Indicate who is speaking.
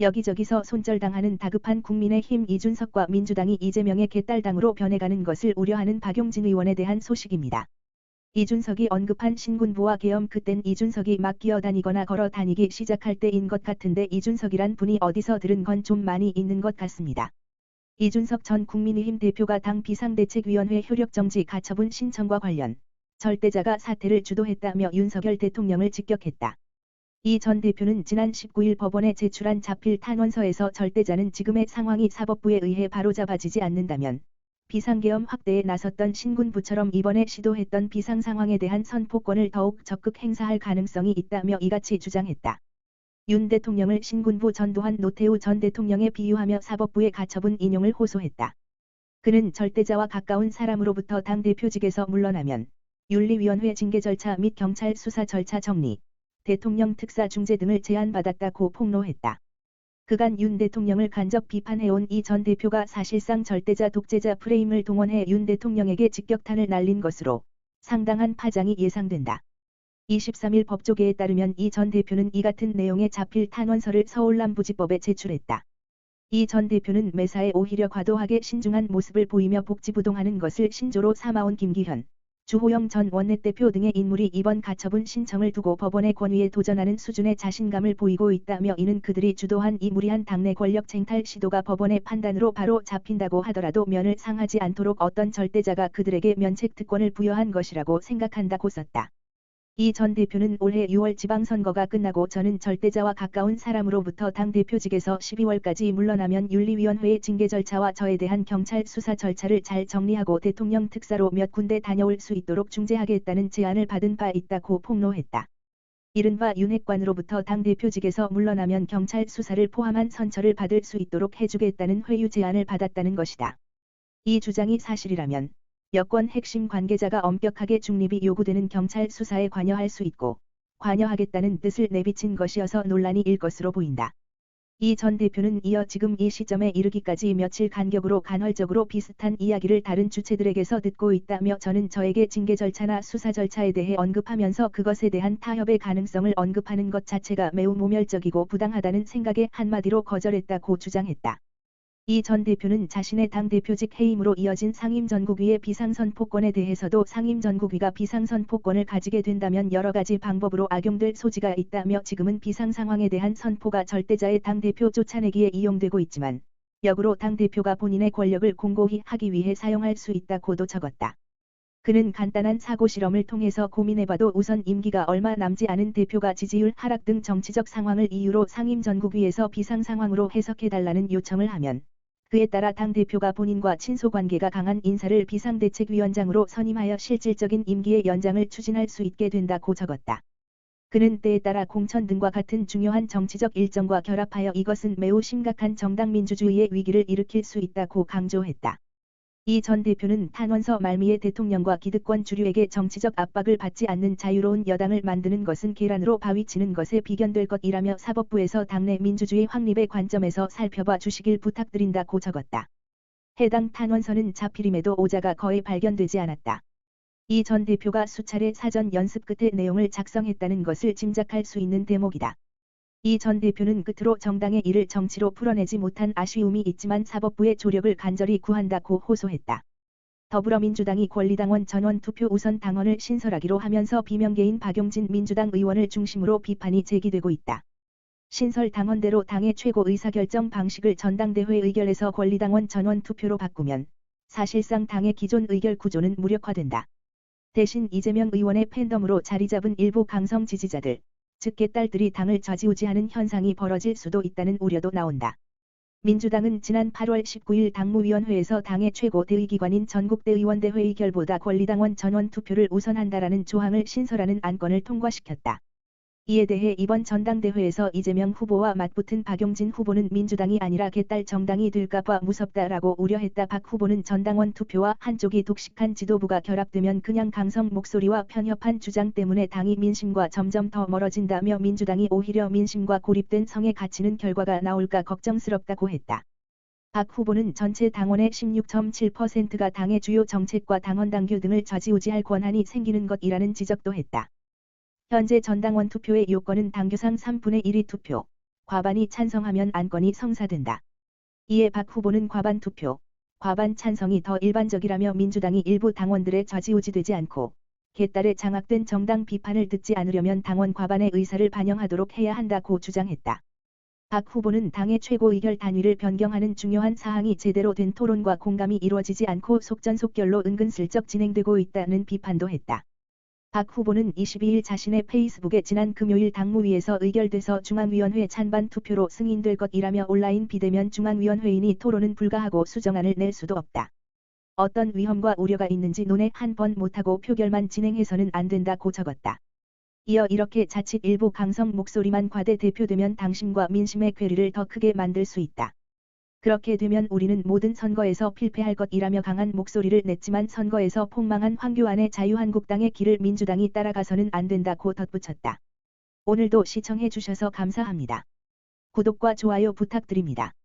Speaker 1: 여기저기서 손절당하는 다급한 국민의힘 이준석과 민주당이 이재명의 개딸당으로 변해가는 것을 우려하는 박용진 의원에 대한 소식입니다. 이준석이 언급한 신군부와 계엄, 그땐 이준석이 막 기어다니거나 걸어다니기 시작할 때인 것 같은데 이준석이란 분이 어디서 들은 건 좀 많이 있는 것 같습니다. 이준석 전 국민의힘 대표가 당 비상대책위원회 효력정지 가처분 신청과 관련 절대자가 사태를 주도했다며 윤석열 대통령을 직격했다. 이 전 대표는 지난 19일 법원에 제출한 자필 탄원서에서 절대자는 지금의 상황이 사법부에 의해 바로잡아지지 않는다면 비상계엄 확대에 나섰던 신군부처럼 이번에 시도했던 비상상황에 대한 선포권을 더욱 적극 행사할 가능성이 있다며 이같이 주장했다. 윤 대통령을 신군부 전두환 노태우 전 대통령에 비유하며 사법부의 가처분 인용을 호소했다. 그는 절대자와 가까운 사람으로부터 당대표직에서 물러나면 윤리위원회 징계 절차 및 경찰 수사 절차 정리, 대통령 특사 중재 등을 제안받았다고 폭로했다. 그간 윤 대통령을 간접 비판해온 이 전 대표가 사실상 절대자 독재자 프레임을 동원해 윤 대통령에게 직격탄을 날린 것으로 상당한 파장이 예상된다. 23일 법조계에 따르면 이 전 대표는 이 같은 내용의 자필 탄원서를 서울남부지법에 제출했다. 이 전 대표는 매사에 오히려 과도하게 신중한 모습을 보이며 복지부동하는 것을 신조로 삼아온 김기현, 주호영 전 원내대표 등의 인물이 이번 가처분 신청을 두고 법원의 권위에 도전하는 수준의 자신감을 보이고 있다며 이는 그들이 주도한 이 무리한 당내 권력 쟁탈 시도가 법원의 판단으로 바로 잡힌다고 하더라도 면을 상하지 않도록 어떤 절대자가 그들에게 면책 특권을 부여한 것이라고 생각한다고 썼다. 이 전 대표는 올해 6월 지방선거가 끝나고 저는 절대자와 가까운 사람으로부터 당대표직에서 12월까지 물러나면 윤리위원회의 징계 절차와 저에 대한 경찰 수사 절차를 잘 정리하고 대통령 특사로 몇 군데 다녀올 수 있도록 중재하겠다는 제안을 받은 바 있다고 폭로했다. 이른바 윤핵관으로부터 당대표직에서 물러나면 경찰 수사를 포함한 선처를 받을 수 있도록 해주겠다는 회유 제안을 받았다는 것이다. 이 주장이 사실이라면 여권 핵심 관계자가 엄격하게 중립이 요구되는 경찰 수사에 관여할 수 있고 관여하겠다는 뜻을 내비친 것이어서 논란이 일 것으로 보인다. 이 전 대표는 이어 지금 이 시점에 이르기까지 며칠 간격으로 간헐적으로 비슷한 이야기를 다른 주체들에게서 듣고 있다며 저는 저에게 징계 절차나 수사 절차에 대해 언급하면서 그것에 대한 타협의 가능성을 언급하는 것 자체가 매우 모멸적이고 부당하다는 생각에 한마디로 거절했다고 주장했다. 이 전 대표는 자신의 당대표직 해임으로 이어진 상임전국위의 비상선포권에 대해서도 상임전국위가 비상선포권을 가지게 된다면 여러 가지 방법으로 악용될 소지가 있다며 지금은 비상상황에 대한 선포가 절대자의 당대표 쫓아내기에 이용되고 있지만 역으로 당대표가 본인의 권력을 공고히 하기 위해 사용할 수 있다고도 적었다. 그는 간단한 사고 실험을 통해서 고민해봐도 우선 임기가 얼마 남지 않은 대표가 지지율 하락 등 정치적 상황을 이유로 상임전국위에서 비상상황으로 해석해달라는 요청을 하면 그에 따라 당대표가 본인과 친소관계가 강한 인사를 비상대책위원장으로 선임하여 실질적인 임기의 연장을 추진할 수 있게 된다고 적었다. 그는 때에 따라 공천 등과 같은 중요한 정치적 일정과 결합하여 이것은 매우 심각한 정당 민주주의의 위기를 일으킬 수 있다고 강조했다. 이 전 대표는 탄원서 말미에 대통령과 기득권 주류에게 정치적 압박을 받지 않는 자유로운 여당을 만드는 것은 계란으로 바위 치는 것에 비견될 것이라며 사법부에서 당내 민주주의 확립의 관점에서 살펴봐 주시길 부탁드린다고 적었다. 해당 탄원서는 자필임에도 오자가 거의 발견되지 않았다. 이 전 대표가 수차례 사전 연습 끝에 내용을 작성했다는 것을 짐작할 수 있는 대목이다. 이 전 대표는 끝으로 정당의 일을 정치로 풀어내지 못한 아쉬움이 있지만 사법부의 조력을 간절히 구한다고 호소했다. 더불어민주당이 권리당원 전원 투표 우선 당원을 신설하기로 하면서 비명계인 박용진 민주당 의원을 중심으로 비판이 제기되고 있다. 신설 당원대로 당의 최고 의사결정 방식을 전당대회 의결에서 권리당원 전원 투표로 바꾸면 사실상 당의 기존 의결 구조는 무력화된다. 대신 이재명 의원의 팬덤으로 자리잡은 일부 강성 지지자들, 즉 개딸들이 당을 좌지우지하는 현상이 벌어질 수도 있다는 우려도 나온다. 민주당은 지난 8월 19일 당무위원회에서 당의 최고 대의기관인 전국대의원대회 의결보다 권리당원 전원 투표를 우선한다라는 조항을 신설하는 안건을 통과시켰다. 이에 대해 이번 전당대회에서 이재명 후보와 맞붙은 박용진 후보는 민주당이 아니라 개딸 정당이 될까봐 무섭다라고 우려했다. 박 후보는 전당원 투표와 한쪽이 독식한 지도부가 결합되면 그냥 강성 목소리와 편협한 주장 때문에 당이 민심과 점점 더 멀어진다며 민주당이 오히려 민심과 고립된 성에 갇히는 결과가 나올까 걱정스럽다고 했다. 박 후보는 전체 당원의 16.7%가 당의 주요 정책과 당원 당규 등을 좌지우지할 권한이 생기는 것이라는 지적도 했다. 현재 전당원 투표의 요건은 당규상 3분의 1이 투표, 과반이 찬성하면 안건이 성사된다. 이에 박 후보는 과반 투표, 과반 찬성이 더 일반적이라며 민주당이 일부 당원들의 좌지우지되지 않고 개딸에 장악된 정당 비판을 듣지 않으려면 당원 과반의 의사를 반영하도록 해야 한다고 주장했다. 박 후보는 당의 최고 의결 단위를 변경하는 중요한 사항이 제대로 된 토론과 공감이 이루어지지 않고 속전속결로 은근슬쩍 진행되고 있다는 비판도 했다. 박 후보는 22일 자신의 페이스북에 지난 금요일 당무위에서 의결돼서 중앙위원회 찬반 투표로 승인될 것이라며 온라인 비대면 중앙위원회이니 토론은 불가하고 수정안을 낼 수도 없다. 어떤 위험과 우려가 있는지 논의 한 번 못하고 표결만 진행해서는 안 된다고 적었다. 이어 이렇게 자칫 일부 강성 목소리만 과대 대표되면 당심과 민심의 괴리를 더 크게 만들 수 있다. 그렇게 되면 우리는 모든 선거에서 필패할 것이라며 강한 목소리를 냈지만 선거에서 폭망한 황교안의 자유한국당의 길을 민주당이 따라가서는 안 된다고 덧붙였다. 오늘도 시청해 주셔서 감사합니다. 구독과 좋아요 부탁드립니다.